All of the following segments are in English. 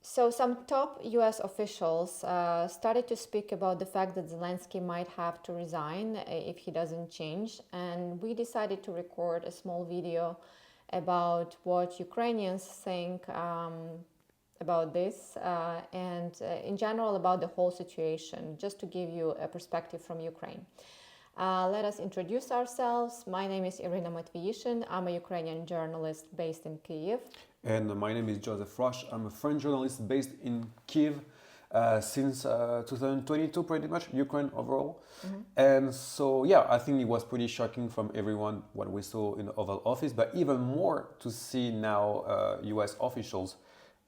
So some top US officials started to speak about the fact that Zelensky might have to resign if he doesn't change. And we decided to record a small video about what Ukrainians think about this and in general about the whole situation, just to give you a perspective from Ukraine. Let us introduce ourselves. My name is Iryna Matviyishyn. I'm a Ukrainian journalist based in Kyiv. And my name is Roche. I'm a French journalist based in Kyiv since 2022, pretty much, Ukraine overall. And so, yeah, I think it was pretty shocking from everyone what we saw in the Oval Office, but even more to see now US officials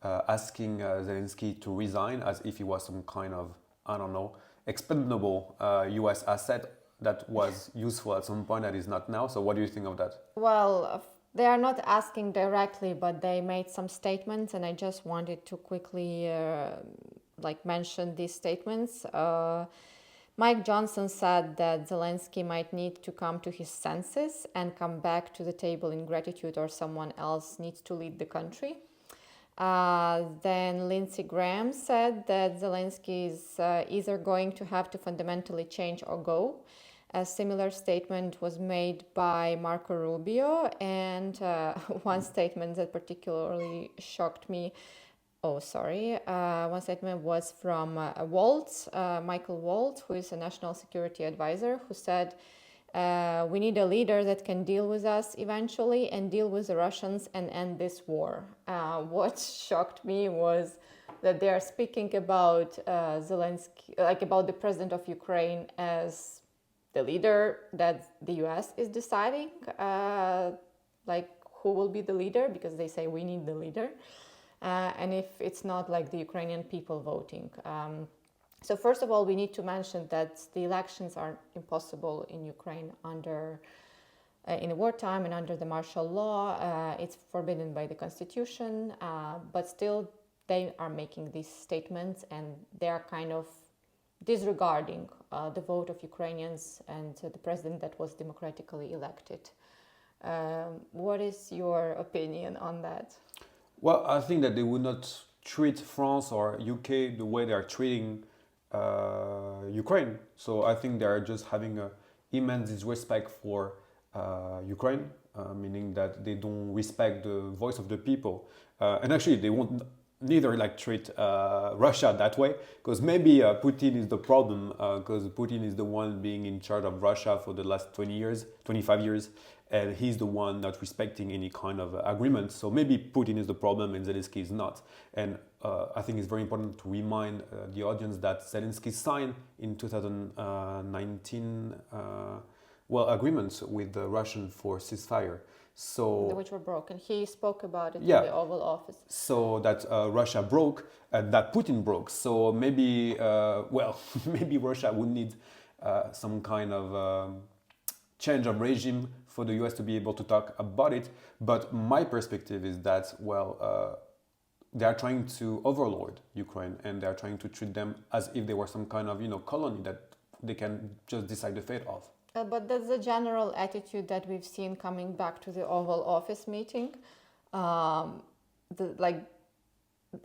asking Zelensky to resign as if he was some kind of, I don't know, expendable US asset that was useful at some point that is not now. So what do you think of that? Well, they are not asking directly, but they made some statements, and I just wanted to quickly mention these statements. Mike Johnson said that Zelensky might need to come to his senses and come back to the table in gratitude, or someone else needs to lead the country. Then Lindsey Graham said that Zelensky is either going to have to fundamentally change or go. A similar statement was made by Marco Rubio, and one statement that particularly shocked me. One statement was from Michael Waltz, who is a national security advisor, who said, we need a leader that can deal with us eventually and deal with the Russians and end this war. What shocked me was that they are speaking about Zelensky, like about the president of Ukraine, as the leader that the US is deciding, who will be the leader, because they say we need the leader. And if it's not like the Ukrainian people voting. So first of all, we need to mention that the elections are impossible in Ukraine in wartime and under the martial law. It's forbidden by the constitution, but still they are making these statements, and they are kind of disregarding the vote of Ukrainians and the president that was democratically elected. What is your opinion on that? Well, I think that they would not treat France or UK the way they are treating Ukraine. So I think they are just having an immense disrespect for Ukraine, meaning that they don't respect the voice of the people. And actually, they won't neither treat Russia that way, because maybe Putin is the problem, because Putin is the one being in charge of Russia for the last 25 years, and he's the one not respecting any kind of agreement. So maybe Putin is the problem and Zelensky is not. And I think it's very important to remind the audience that Zelensky signed in 2019 agreements with the Russian for ceasefire. So, which were broken. He spoke about it in yeah, the Oval Office. So that Russia broke and that Putin broke. So maybe, maybe Russia would need some kind of change of regime for the US to be able to talk about it. But my perspective is that, they are trying to overlord Ukraine, and they are trying to treat them as if they were some kind of, colony that they can just decide the fate of. But that's the general attitude that we've seen coming back to the Oval Office meeting.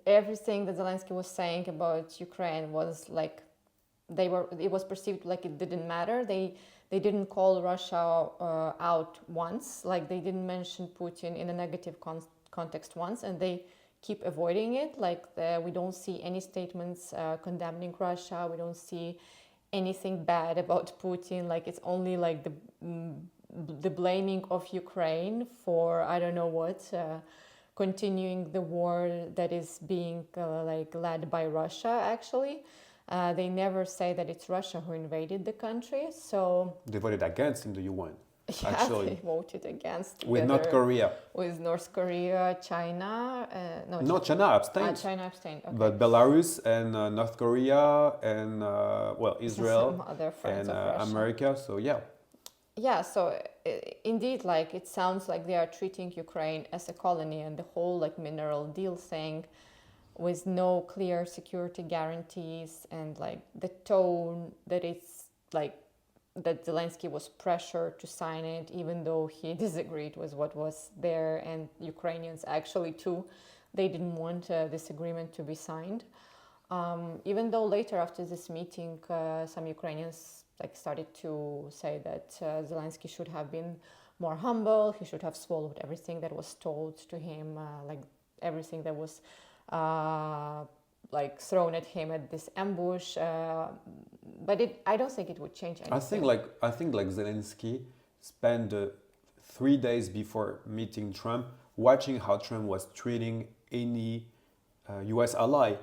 Everything that Zelensky was saying about Ukraine was it was perceived like it didn't matter. They didn't call Russia out once, they didn't mention Putin in a negative context once, and they keep avoiding it. We don't see any statements condemning Russia. We don't see anything bad about Putin. It's only the blaming of Ukraine for I don't know what, continuing the war that is being led by Russia. Actually, they never say that it's Russia who invaded the country. So they voted against in the UN. Yeah, actually, they voted against with North Korea. With North Korea, China. China abstained. China abstained. Okay. But Belarus and North Korea and Israel some other friends and of Russia. America. So yeah. Yeah. So indeed, it sounds like they are treating Ukraine as a colony, and the whole mineral deal thing, with no clear security guarantees, and the tone that it's that Zelensky was pressured to sign it, even though he disagreed with what was there, and Ukrainians actually too. they didn't want this agreement to be signed. Even though later after this meeting, some Ukrainians started to say that Zelensky should have been more humble, he should have swallowed everything that was told to him, everything that was thrown at him at this ambush. But I don't think it would change anything. I think Zelensky spent 3 days before meeting Trump, watching how Trump was treating any U.S. ally.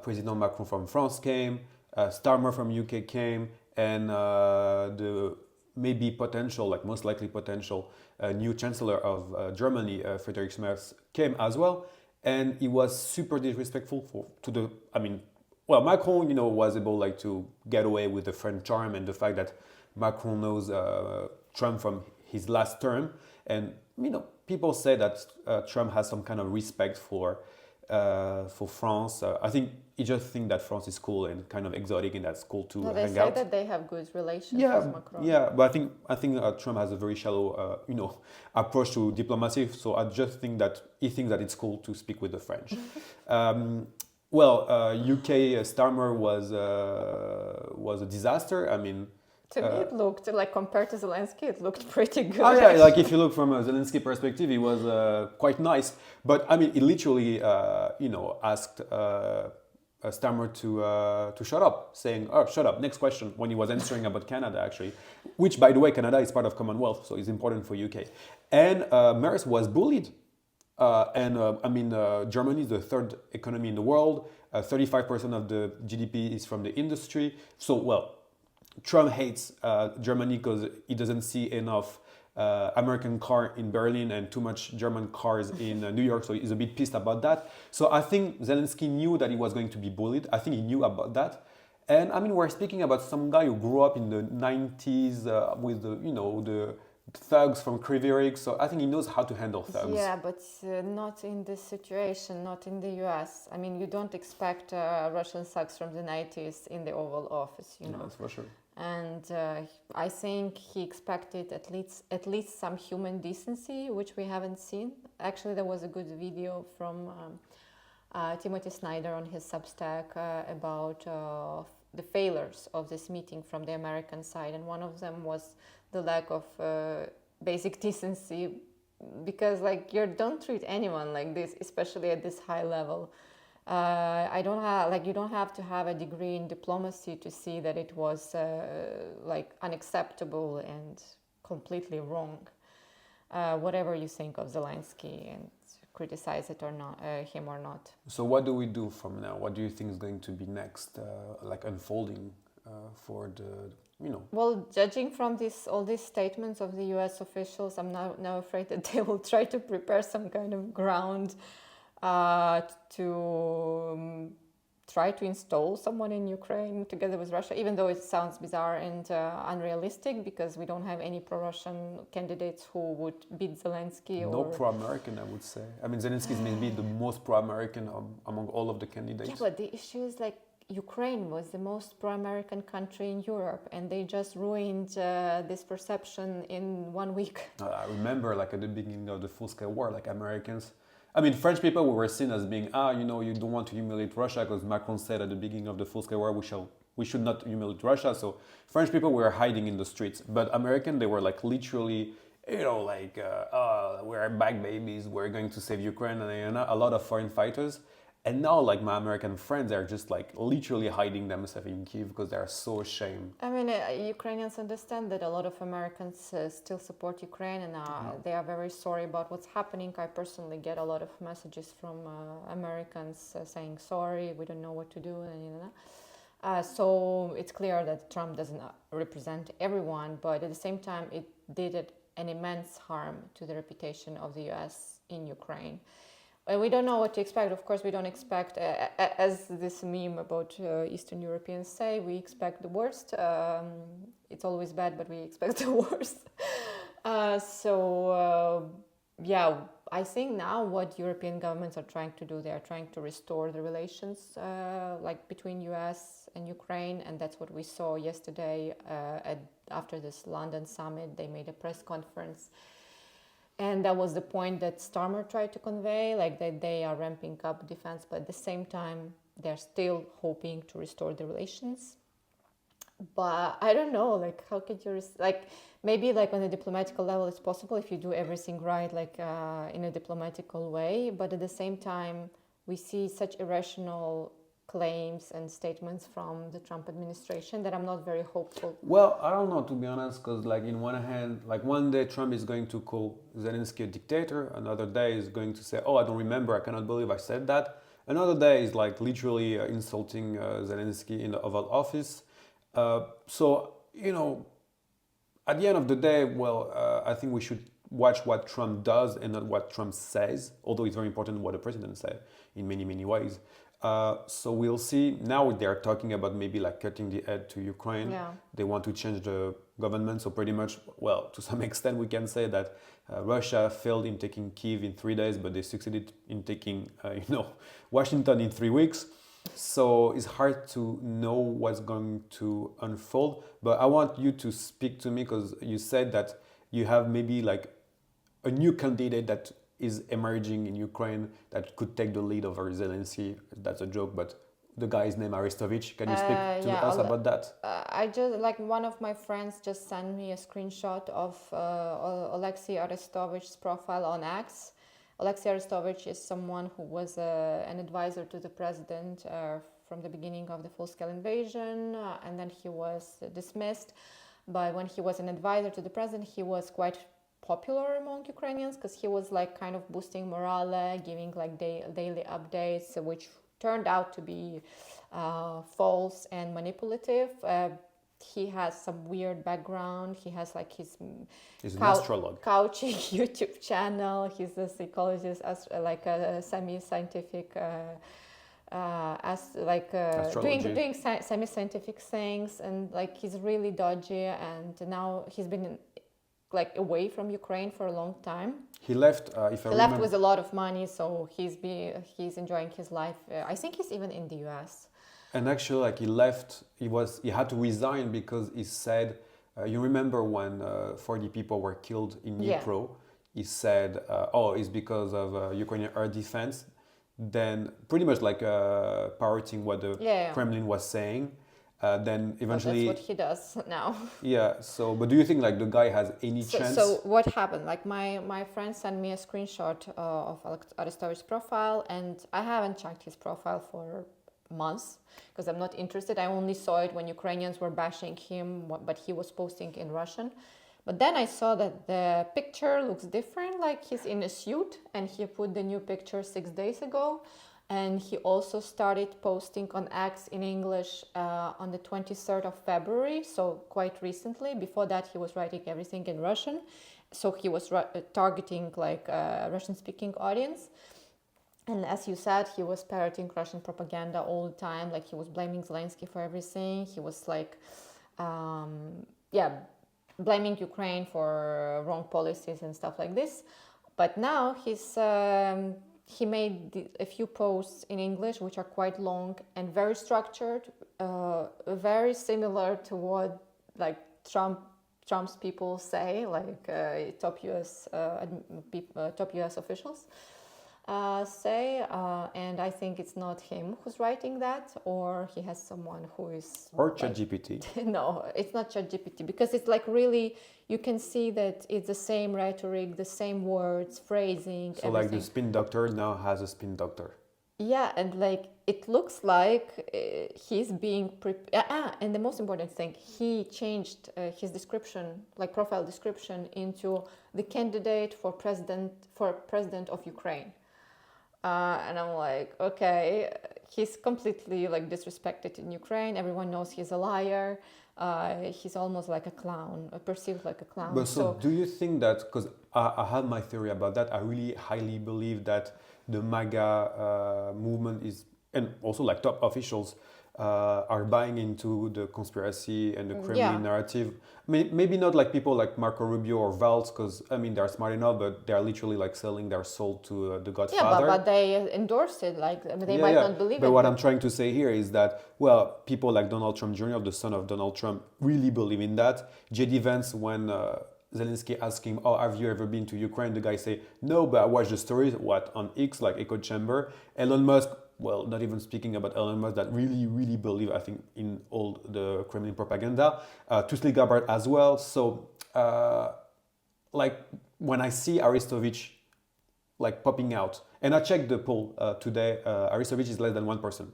President Macron from France came, Starmer from UK came, and the maybe potential, most likely potential new Chancellor of Germany, Friedrich Merz, came as well. And he was super disrespectful Macron, was able to get away with the French charm and the fact that Macron knows Trump from his last term. And, people say that Trump has some kind of respect for France. I think he just thinks that France is cool and kind of exotic, and that's cool to they hang say out. that they have good relations with Macron. Yeah, but I think Trump has a very shallow, approach to diplomacy. So I just think that he thinks that it's cool to speak with the French. UK Starmer was a disaster. To me, it looked compared to Zelensky, it looked pretty good. Oh yeah, if you look from a Zelensky perspective, he was quite nice. But he literally, asked Starmer to shut up, saying, "Oh, shut up." Next question. When he was answering about Canada, actually, which, by the way, Canada is part of Commonwealth, so it's important for UK. And Merz was bullied. Germany is the third economy in the world. 35% of the GDP is from the industry. So, Trump hates Germany because he doesn't see enough American car in Berlin and too much German cars in New York, so he's a bit pissed about that. So I think Zelensky knew that he was going to be bullied. I think he knew about that. And we're speaking about some guy who grew up in the 90s with the thugs from Kryvyi Rih, so I think he knows how to handle thugs. Yeah, but not in this situation, not in the US. You don't expect Russian thugs from the 90s in the Oval Office, Yeah, that's for sure. And I think he expected at least some human decency, which we haven't seen. Actually, there was a good video from Timothy Snyder on his Substack about the failures of this meeting from the American side, and one of them was the lack of basic decency, because you don't treat anyone like this, especially at this high level. You don't have to have a degree in diplomacy to see that it was unacceptable and completely wrong. Whatever you think of Zelensky and criticize it or not, him or not. So what do we do from now? What do you think is going to be next, unfolding for the? Well, judging from all these statements of the U.S. officials, I'm now afraid that they will try to prepare some kind of ground to try to install someone in Ukraine together with Russia, even though it sounds bizarre and unrealistic, because we don't have any pro-Russian candidates who would beat Zelensky. No pro-American, I would say. Zelensky is maybe the most pro-American among all of the candidates. Yeah, but the issue is Ukraine was the most pro-American country in Europe, and they just ruined this perception in 1 week. I remember at the beginning of the full-scale war, Americans, French people were seen as being, you don't want to humiliate Russia, because Macron said at the beginning of the full-scale war, we should not humiliate Russia. So French people were hiding in the streets. But American, they were literally, we're back babies, we're going to save Ukraine, and a lot of foreign fighters. And now, my American friends are just literally hiding themselves in Kyiv because they are so ashamed. Ukrainians understand that a lot of Americans still support Ukraine, and they are very sorry about what's happening. I personally get a lot of messages from Americans saying sorry, we don't know what to do, and so it's clear that Trump doesn't represent everyone, but at the same time, it did an immense harm to the reputation of the U.S. in Ukraine. And we don't know what to expect. Of course, we don't expect, as this meme about Eastern Europeans say, we expect the worst. It's always bad, but we expect the worst. I think now what European governments are trying to do, they are trying to restore the relations between US and Ukraine, and that's what we saw yesterday after this London summit. They made a press conference. And that was the point that Starmer tried to convey, like that they are ramping up defense, but at the same time, they're still hoping to restore the relations. But I don't know, like, how could you, like, maybe like on a diplomatical level it's possible if you do everything right, like in a diplomatical way. But at the same time, we see such irrational claims and statements from the Trump administration that I'm not very hopeful. Well, I don't know, to be honest, because like in one hand, like one day Trump is going to call Zelensky a dictator, another day is going to say, "Oh, I don't remember, I cannot believe I said that." Another day is like literally insulting Zelensky in the Oval Office. So you know, at the end of the day, well, I think we should watch what Trump does and not what Trump says, although it's very important what the president said in many, many ways. So we'll see. Now they're talking about maybe like cutting the aid to Ukraine. Yeah. They want to change the government. So pretty much, well, to some extent, we can say that Russia failed in taking Kyiv in 3 days, but they succeeded in taking, Washington in 3 weeks. So it's hard to know what's going to unfold. But I want you to speak to me because you said that you have maybe like a new candidate that is emerging in Ukraine that could take the lead over Zelensky. That's a joke, but the guy's name Arestovich. Can you speak to us about that? I just, like, one of my friends just sent me a screenshot of Alexei Arestovich's profile on X. Alexei Arestovich is someone who was an advisor to the president from the beginning of the full-scale invasion, and then he was dismissed. But when he was an advisor to the president, he was quite popular among Ukrainians because he was like kind of boosting morale, giving like daily updates, which turned out to be false and manipulative. He has some weird background. He has like his an astrologue. Couching YouTube channel. He's a psychologist, like a semi-scientific, doing semi-scientific things, and like he's really dodgy. And now he's been like away from Ukraine for a long time. He left. He left with a lot of money, so he's enjoying his life. I think he's even in the U.S. And actually, like he left, he had to resign because he said, you remember when 40 people were killed in Dnipro? Yeah. He said, it's because of Ukrainian air defense. Then pretty much like parroting what the Kremlin was saying. Then eventually, that's what he does now. Yeah. So, but do you think like the guy has any chance? So what happened? Like my friend sent me a screenshot of Arestovich's profile, and I haven't checked his profile for months because I'm not interested. I only saw it when Ukrainians were bashing him, but he was posting in Russian. But then I saw that the picture looks different, like he's in a suit, and he put the new picture 6 days ago. And he also started posting on X in English on the 23rd of February, so quite recently. Before that, he was writing everything in Russian. So he was targeting like a Russian-speaking audience. And as you said, he was parroting Russian propaganda all the time. Like he was blaming Zelensky for everything. He was like, blaming Ukraine for wrong policies and stuff like this. But now he made a few posts in English, which are quite long and very structured, very similar to what like Trump's people say, like top US officials say, and I think it's not him who's writing that, or he has someone who is... Or ChatGPT. No, it's not ChatGPT, because it's like really, you can see that it's the same rhetoric, the same words, phrasing, so everything. Like the spin doctor now has a spin doctor. Yeah, and like it looks like he's being and the most important thing, he changed his description, like profile description, into the candidate for president of Ukraine. And I'm like, okay, he's completely like disrespected in Ukraine. Everyone knows he's a liar. He's almost like a clown, perceived like a clown. But so do you think that, because I have my theory about that, I really highly believe that the MAGA movement is, and also like top officials are buying into the conspiracy and the Kremlin narrative. Maybe not like people like Marco Rubio or Valls, because I mean they're smart enough, but they're literally like selling their soul to the Godfather. Yeah, but they endorse it. Like they might not believe it. But what I'm trying to say here is that, well, people like Donald Trump Jr., the son of Donald Trump, really believe in that. JD Vance, when Zelensky ask him, "Oh, have you ever been to Ukraine?" The guy say, "No, but I watched the stories, what, on X, like echo chamber." Elon Musk, well, not even speaking about Elon Musk, that really, really believe, I think, in all the Kremlin propaganda. Tusly Gabbard as well. So, like, when I see Aristovich like popping out. And I checked the poll today. Aristovich is less than 1%.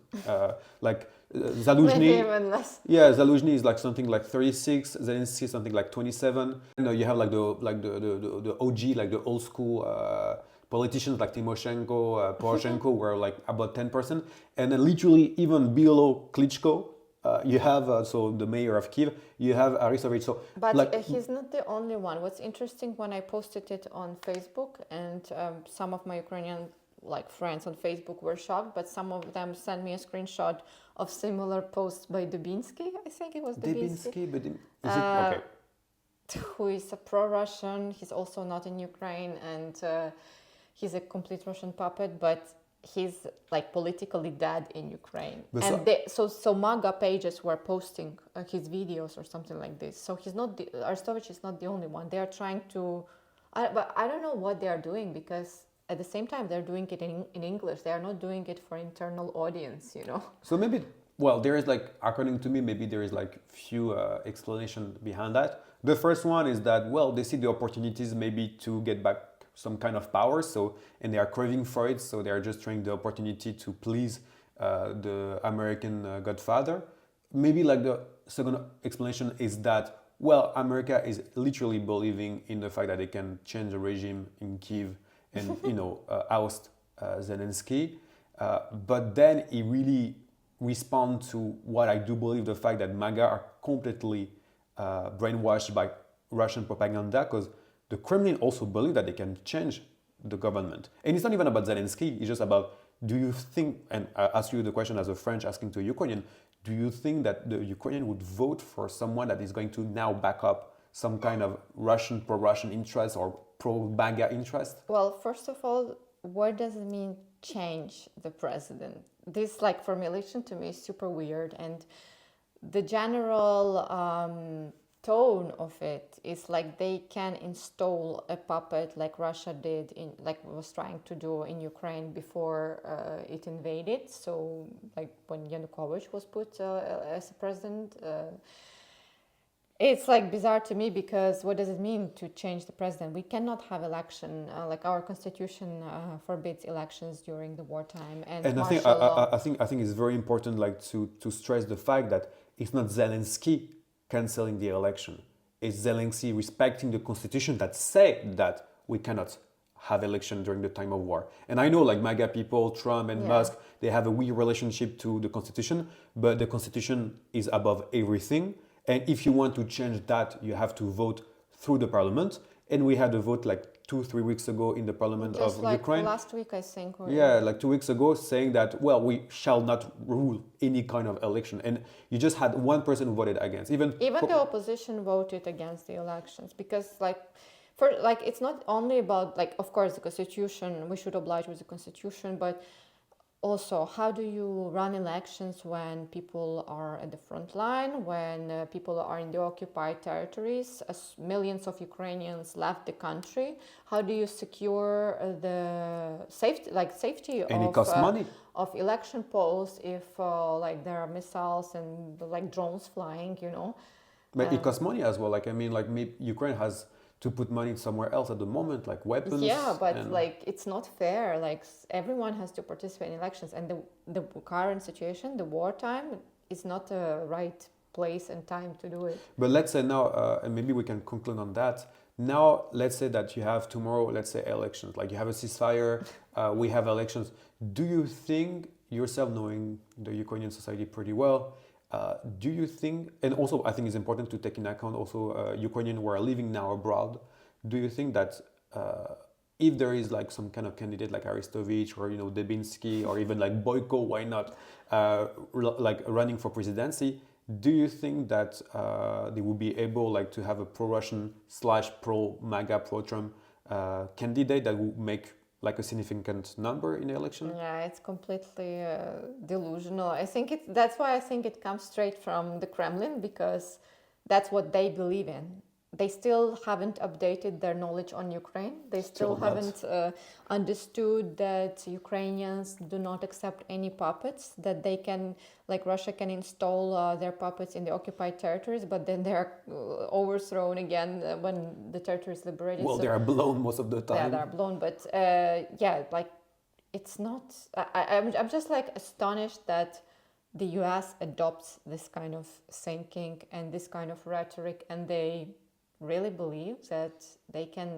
Like Maybe Zaluzhny, even less. yeah, Zaluzhny is like something like 36. Zelensky something like 27. You know, you have like the OG, like the old school politicians like Timoshenko, Poroshenko were like about 10%, and then literally even below Klitschko. You have so the mayor of Kiev. You have Aristovich. So, But like, he's not the only one. What's interesting, when I posted it on Facebook, and some of my Ukrainian like friends on Facebook were shocked, but some of them sent me a screenshot of similar posts by Dubinsky. I think it was Dubinsky, Debinsky, but is it okay? who is a pro-Russian. He's also not in Ukraine, and he's a complete Russian puppet, but he's like politically dead in Ukraine. But And so MAGA pages were posting his videos or something like this. So he's not Aristovich is not the only one. They are trying to, but I don't know what they are doing, because at the same time they're doing it in English. They are not doing it for internal audience, you know. So maybe, well, there is like, according to me, maybe there is like few explanation behind that. The first one is that, well, they see the opportunities maybe to get back some kind of power, so, and they are craving for it, so they are just trying the opportunity to please the American godfather. Maybe like the second explanation is that, well, America is literally believing in the fact that they can change the regime in Kiev and, you know, oust Zelensky. But then he really respond to what I do believe, the fact that MAGA are completely brainwashed by Russian propaganda, because the Kremlin also believe that they can change the government. And it's not even about Zelensky, it's just about, do you think, and I ask you the question as a French asking to a Ukrainian, do you think that the Ukrainian would vote for someone that is going to now back up some kind of Russian, pro-Russian interest or pro-MAGA interest? Well, first of all, what does it mean change the president? This like formulation to me is super weird, and the general tone of it is like they can install a puppet like Russia did in, like was trying to do in Ukraine before it invaded. So like when Yanukovych was put as a president, it's like bizarre to me, because what does it mean to change the president? We cannot have election, like our constitution forbids elections during the wartime, and And martial law. I think it's very important, like, to stress the fact that it's not Zelensky canceling the election. It's Zelensky respecting the constitution that say that we cannot have election during the time of war. And I know like MAGA people, Trump and Musk, they have a weird relationship to the constitution, but the constitution is above everything. And if you want to change that, you have to vote through the parliament. And we had a vote like 2-3 weeks ago in the parliament Just of like Ukraine. last week, I think. Or Yeah, like 2 weeks ago, saying that, well, we shall not rule any kind of election. And you just had one person who voted against. Even the opposition voted against the elections, because it's not only about, like, of course, the constitution, we should oblige with the constitution, but also, how do you run elections when people are at the front line, when people are in the occupied territories, as millions of Ukrainians left the country? How do you secure the safety and it costs money. of election polls if like there are missiles and like drones flying, you know? But it costs money as well. Like, I mean, like Ukraine has to put money somewhere else at the moment, like weapons. Yeah, but like it's not fair. Like everyone has to participate in elections, and the current situation, the wartime, is not a right place and time to do it. But let's say now, and maybe we can conclude on that. Now, let's say that you have tomorrow, let's say elections, like you have a ceasefire, we have elections. Do you think, yourself knowing the Ukrainian society pretty well, do you think, and also I think it's important to take in account also Ukrainians who are living now abroad, do you think that if there is like some kind of candidate like Aristovich or, you know, Debinsky or even like Boyko, why not, like running for presidency, do you think that they will be able like to have a pro-Russian / pro-MAGA, pro-Trump candidate that will make like a significant number in the election? Yeah, it's completely delusional. I think that's why I think it comes straight from the Kremlin, because that's what they believe in. they still haven't updated their knowledge on Ukraine. They still Still not. haven't understood that Ukrainians do not accept any puppets, that they can, like Russia can install their puppets in the occupied territories, but then they're overthrown again when the territory is liberated. Well, So- they are blown most of the yeah, time. they're blown, but yeah, like it's not. I'm just like astonished that the U.S. adopts this kind of thinking and this kind of rhetoric, and they really believe that they can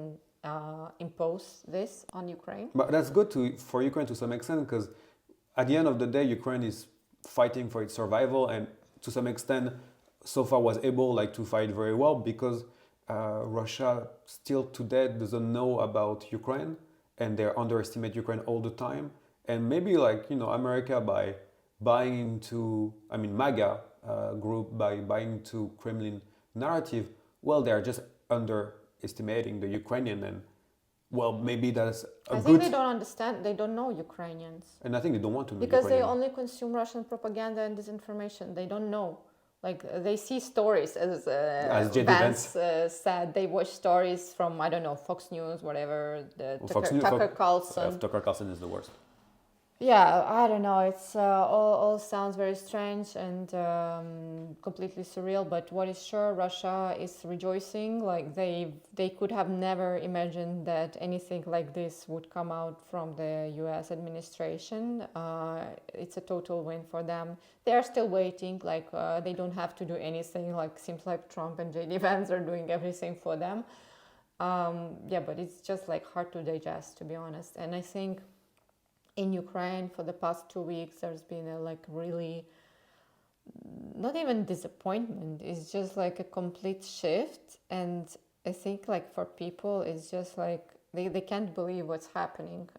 impose this on Ukraine. But that's good for Ukraine to some extent, because at the end of the day, Ukraine is fighting for its survival, and to some extent, so far was able like to fight very well because Russia still today doesn't know about Ukraine, and they underestimate Ukraine all the time. And maybe like America by buying into, I mean, MAGA group by buying into Kremlin narrative, well, they are just underestimating the Ukrainian, and well, maybe that's a I good. think they don't understand. They don't know Ukrainians And I think they don't want to know because they Ukrainian. only consume Russian propaganda and disinformation. They don't know. Like they see stories, as JD Vance said. They watch stories from, I don't know, Fox News, whatever. Tucker Carlson. Tucker Carlson is the worst. Yeah, I don't know. It's all sounds very strange and completely surreal. But what is sure, Russia is rejoicing. Like they could have never imagined that anything like this would come out from the U.S. administration. It's a total win for them. They are still waiting. Like they don't have to do anything. Like seems like Trump and JD Vance are doing everything for them. Yeah, but it's just like hard to digest, to be honest. And I think in Ukraine for the past 2 weeks, there's been a like really, not even disappointment, it's just like a complete shift. And I think like for people, it's just like they can't believe what's happening,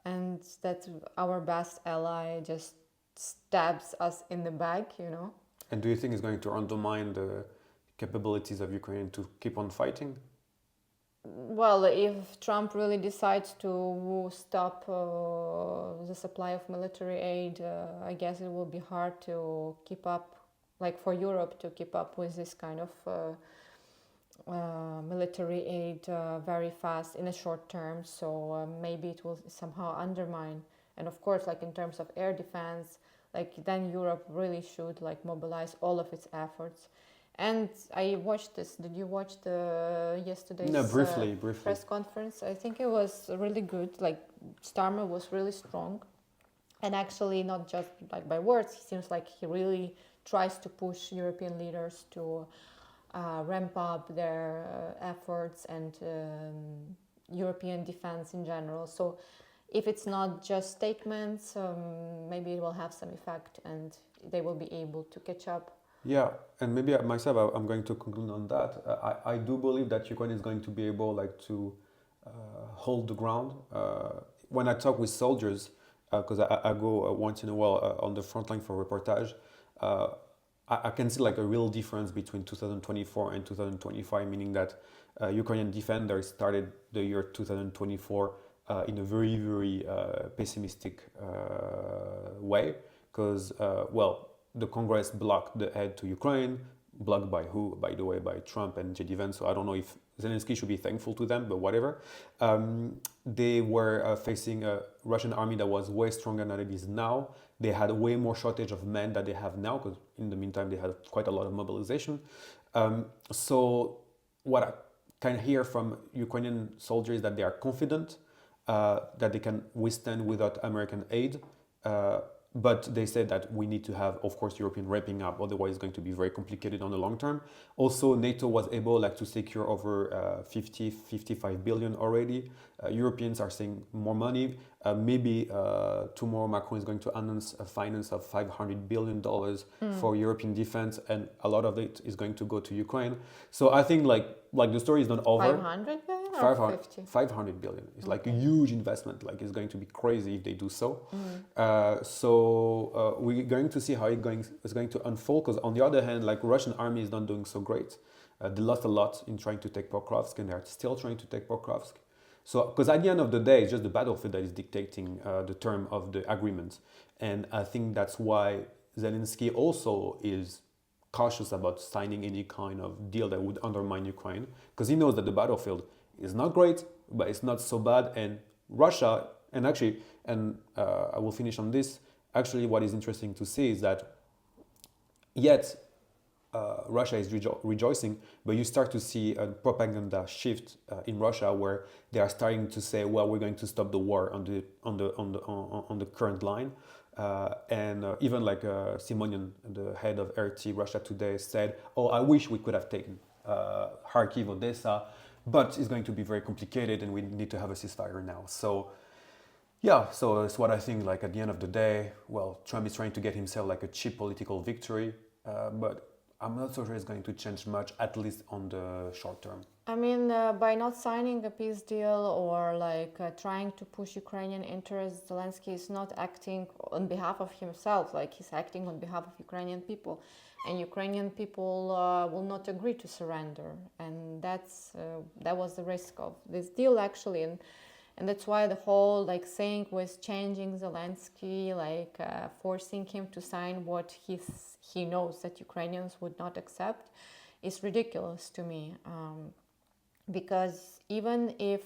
and that our best ally just stabs us in the back, And do you think it's going to undermine the capabilities of Ukraine to keep on fighting? Well, if Trump really decides to stop the supply of military aid, I guess it will be hard to keep up, like for Europe to keep up with this kind of military aid very fast in a short term. So maybe it will somehow undermine. And of course, like in terms of air defense, like then Europe really should like mobilize all of its efforts. And I watched this. Did you watch the yesterday's No, briefly. press conference? I think it was really good. Like Starmer was really strong, and actually not just like by words. He seems like he really tries to push European leaders to ramp up their efforts and European defense in general. So if it's not just statements, maybe it will have some effect, and they will be able to catch up. Yeah, and maybe myself, I'm going to conclude on that. I do believe that Ukraine is going to be able to hold the ground. When I talk with soldiers, because I go once in a while on the front line for reportage, I can see like a real difference between 2024 and 2025, meaning that Ukrainian defenders started the year 2024 in a very, very pessimistic way, because, the Congress blocked the aid to Ukraine, blocked by who, by the way, by Trump and JD Vance. So I don't know if Zelensky should be thankful to them, but whatever. They were facing a Russian army that was way stronger than it is now. They had way more shortage of men than they have now, because in the meantime, they had quite a lot of mobilization. So what I can hear from Ukrainian soldiers is that they are confident that they can withstand without American aid. But they said that we need to have, of course, European ramping up, otherwise it's going to be very complicated on the long term. Also, NATO was able to secure over 55 billion already. Europeans are saying more money. Maybe tomorrow Macron is going to announce a finance of $500 billion for European defense, and a lot of it is going to go to Ukraine. So I think like the story is not over. 500 billion or 50? 500 billion. It's like a huge investment. Like it's going to be crazy if they do so. We're going to see how it's going to unfold. Because on the other hand, like Russian army is not doing so great. They lost a lot in trying to take Pokrovsk, and they're still trying to take Pokrovsk. So, because at the end of the day, it's just the battlefield that is dictating the term of the agreement. And I think that's why Zelensky also is cautious about signing any kind of deal that would undermine Ukraine, because he knows that the battlefield is not great, but it's not so bad. And Russia, and actually, I will finish on this. Actually, what is interesting to see is that yet Russia is rejoicing, but you start to see a propaganda shift in Russia, where they are starting to say, "Well, we're going to stop the war on the current line." Even like Simonian, the head of RT Russia Today, said, "Oh, I wish we could have taken Kharkiv, Odessa, but it's going to be very complicated, and we need to have a ceasefire now." So, yeah, so it's what I think. Like at the end of the day, well, Trump is trying to get himself like a cheap political victory, but I'm not so sure it's going to change much, at least on the short term. I mean, by not signing a peace deal or like trying to push Ukrainian interests, Zelensky is not acting on behalf of himself. Like he's acting on behalf of Ukrainian people, and Ukrainian people will not agree to surrender, and that was the risk of this deal actually, and that's why the whole like thing with changing Zelensky, like forcing him to sign what he knows that Ukrainians would not accept, is ridiculous to me. Because even if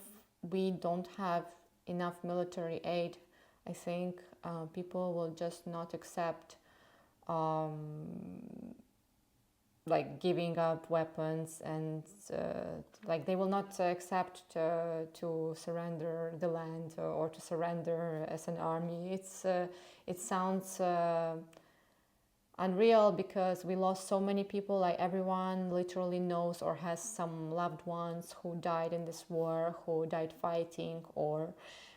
we don't have enough military aid, I think people will just not accept like giving up weapons, and like they will not accept to surrender the land or to surrender as an army. It sounds unreal, because we lost so many people. Like everyone literally knows or has some loved ones who died in this war, who died fighting or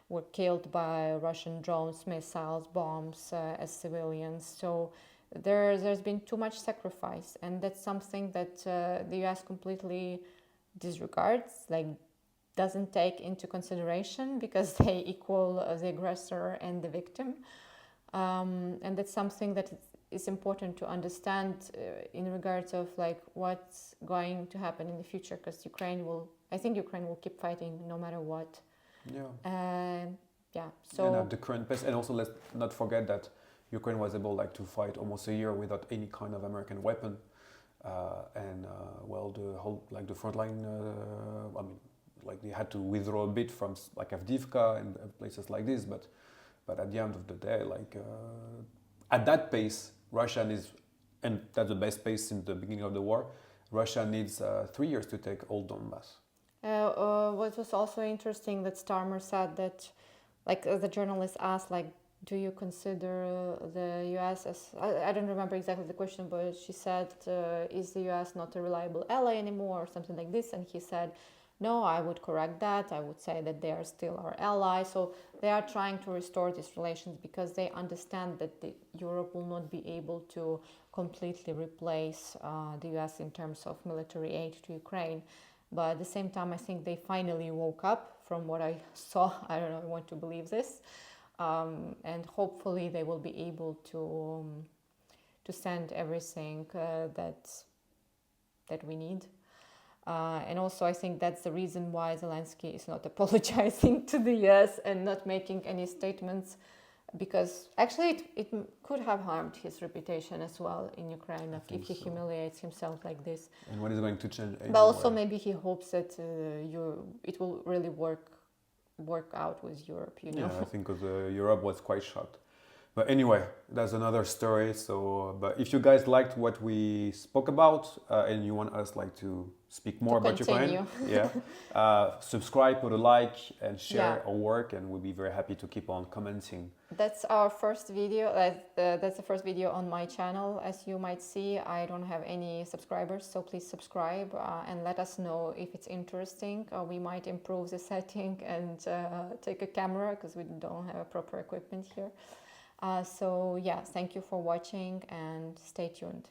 were killed by Russian drones, missiles, bombs as civilians. So there's been too much sacrifice, and that's something that the US completely disregards, like doesn't take into consideration, because they equal the aggressor and the victim. And that's something that is important to understand in regards of like what's going to happen in the future, because I think Ukraine will keep fighting no matter what. Yeah. Yeah. So and at the current pace, and also let's not forget that Ukraine was able like to fight almost a year without any kind of American weapon, well, the whole like the front line. I mean, like they had to withdraw a bit from like Avdiivka and places like this, but at the end of the day, like at that pace, Russia needs, and that's the best pace since the beginning of the war. Russia needs 3 years to take all Donbass. what was also interesting that Starmer said that, like the journalist asked, like, do you consider the US as, I don't remember exactly the question, but she said, is the US not a reliable ally anymore or something like this? And he said, no, I would correct that. I would say that they are still our ally. So they are trying to restore these relations because they understand that Europe will not be able to completely replace the US in terms of military aid to Ukraine. But at the same time, I think they finally woke up from what I saw. I don't know, I want to believe this. And hopefully they will be able to send everything that we need. And also I think that's the reason why Zelensky is not apologizing to the US and not making any statements, because actually it could have harmed his reputation as well in Ukraine if he humiliates himself like this. And what is going to change? But also maybe he hopes that it will really work out with Europe, you know. Yeah, I think because Europe was quite shocked. But anyway, that's another story. So, but if you guys liked what we spoke about and you want us like to speak more about Ukraine, subscribe, put a like, and share our work, and we'll be very happy to keep on commenting. That's our first video. That's the first video on my channel. As you might see, I don't have any subscribers, so please subscribe and let us know if it's interesting. We might improve the setting and take a camera because we don't have proper equipment here. So yeah, thank you for watching and stay tuned.